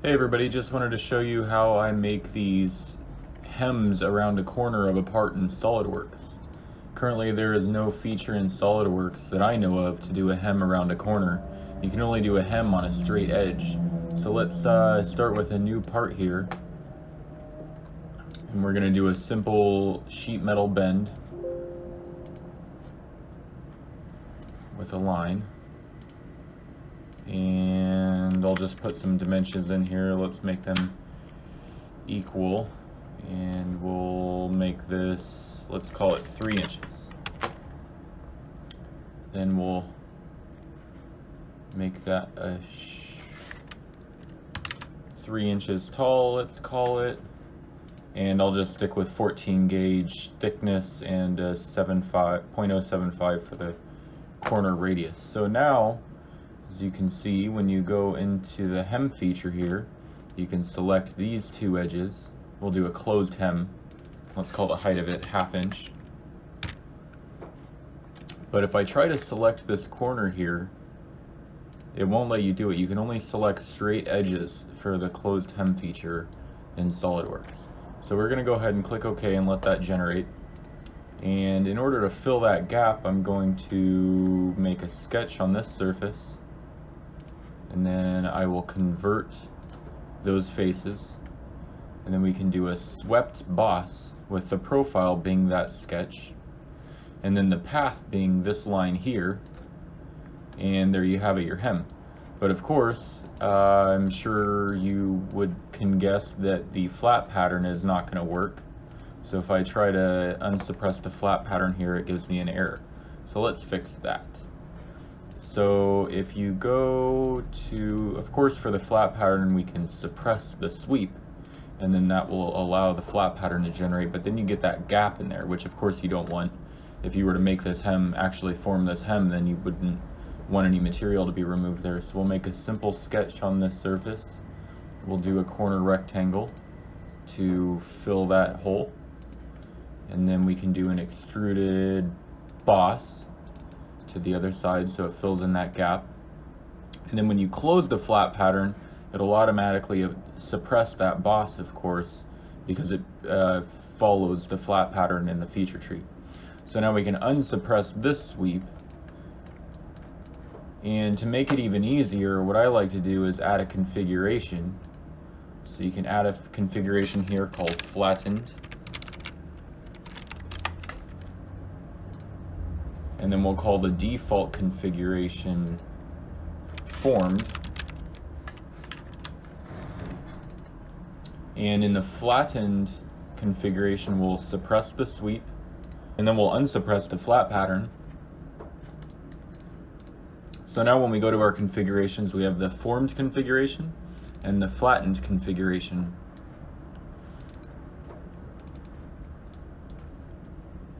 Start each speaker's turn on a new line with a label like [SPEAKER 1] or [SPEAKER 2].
[SPEAKER 1] Hey everybody, just wanted to show you how I make these hems around a corner of a part in SolidWorks. Currently there is no feature in SolidWorks that I know of to do a hem around a corner. You can only do a hem on a straight edge. So let's start with a new part here. And we're going to do a simple sheet metal bend with a line. And I'll just put some dimensions in here. Let's make them equal, and we'll make this, let's call it 3 inches. Then we'll make that a 3 inches tall, let's call it, and I'll just stick with 14 gauge thickness and a 0.075 for the corner radius. So now, as you can see, when you go into the hem feature here, you can select these two edges. We'll do a closed hem. Let's call the height of it 1/2 inch. But if I try to select this corner here, it won't let you do it. You can only select straight edges for the closed hem feature in SolidWorks. So we're going to go ahead and click OK and let that generate. And in order to fill that gap, I'm going to make a sketch on this surface. And then I will convert those faces, and then we can do a swept boss with the profile being that sketch, and then the path being this line here, and there you have it, your hem. But of course, I'm sure you can guess that the flat pattern is not going to work. So if I try to unsuppress the flat pattern here, it gives me an error. So let's fix that. So if you go to, of course, for the flat pattern, we can suppress the sweep, and then that will allow the flat pattern to generate, but then you get that gap in there, which of course you don't want. If you were to make this hem, actually form this hem, then you wouldn't want any material to be removed there. So we'll make a simple sketch on this surface. We'll do a corner rectangle to fill that hole, and then we can do an extruded boss to the other side so it fills in that gap. And then when you close the flat pattern, it'll automatically suppress that boss, of course, because it follows the flat pattern in the feature tree. So now we can unsuppress this sweep, and to make it even easier, what I like to do is add a configuration. So you can add a configuration here called Flattened, and then we'll call the default configuration Formed. And in the flattened configuration, we'll suppress the sweep, and then we'll unsuppress the flat pattern. So now when we go to our configurations, we have the formed configuration and the flattened configuration.